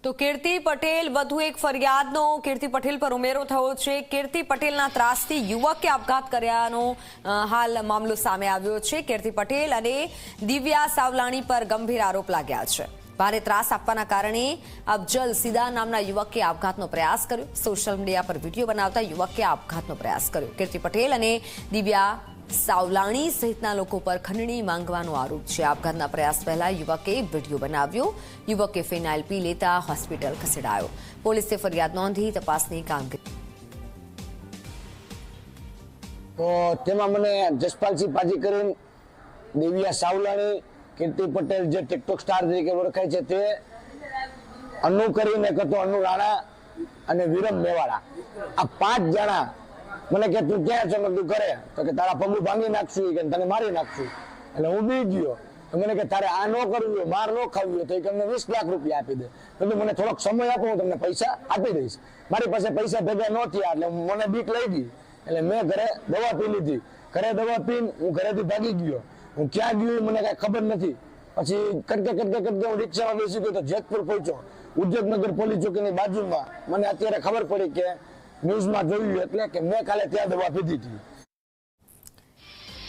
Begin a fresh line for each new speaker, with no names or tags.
તો કીર્તિ પટેલ વધુ એક ફરિયાદનો કીર્તિ પટેલ પર ઉમેરો થયો છે। કીર્તિ પટેલના ત્રાસથી યુવકે આપઘાત કર્યાનો હાલ મામલો સામે આવ્યો છે। કીર્તિ પટેલ અને દિવ્યા સાવલાણી પર ગંભીર આરોપ લાગ્યા છે। ભારે ત્રાસ આપવાના કારણે અફજલ સીદા નામના યુવકે આપઘાતનો પ્રયાસ કર્યો। સોશિયલ મીડિયા પર વિડીયો બનાવતા યુવકે આપઘાતનો પ્રયાસ કર્યો। કીર્તિ પટેલ અને દિવ્યા સાવલાણી સહિતના લોકો પર ખંડણી માંગવાનો આરોપ છે। આપઘાતના પ્રયાસ પહેલા યુવકે વિડીયો બનાવ્યો। યુવકે ફિનાઇલ પી લેતા હોસ્પિટલ ખસેડાયો। પોલીસે ફરિયાદ નોંધી તપાસની કામગીરી।
તો તેમાં મને જસપાલસિંહ પાજી કરીને દિવ્યા સાવલાણી, કીર્તિ પટેલ જે ટિકટોક સ્ટાર તરીકે ઓળખાય છે તે, અનુ કરીને કતો અનુ રાણા અને વિરમ મેવાડા, આ 5 જણા મને કે તું ક્યાં છે? મેં તું કરે તો કે તારા પગું ભાંગી નાખશું કે તને મારી નાખશું। એટલે હું બી ગયો। મને કે તારે આ ન કરવું, માર ન ખાવું તો અમને 20 લાખ રૂપિયા આપી દે। તો મને થોડોક સમય આપો, હું તમને પૈસા આપી દઈશ। મારી પાસે પૈસા ભેગા ન થયા એટલે મને બીક લઈ ગઈ। એટલે મેં ઘરે દવા પી લીધી। ઘરે દવા પીને હું ઘરેથી ભાગી ગયો। હું ક્યાં ગયો મને કઈ ખબર નથી। પછી કટકે હું રિક્ષામાં બેસી ગયો તો જેતપુર પહોંચ્યો। ઉદ્યોગનગર પોલીસ ચોકીની બાજુમાં મને અત્યારે ખબર પડી કે ન્યૂઝમાં જોયું એટલે કે મેં કાલે ત્યાં દવા પીધી હતી।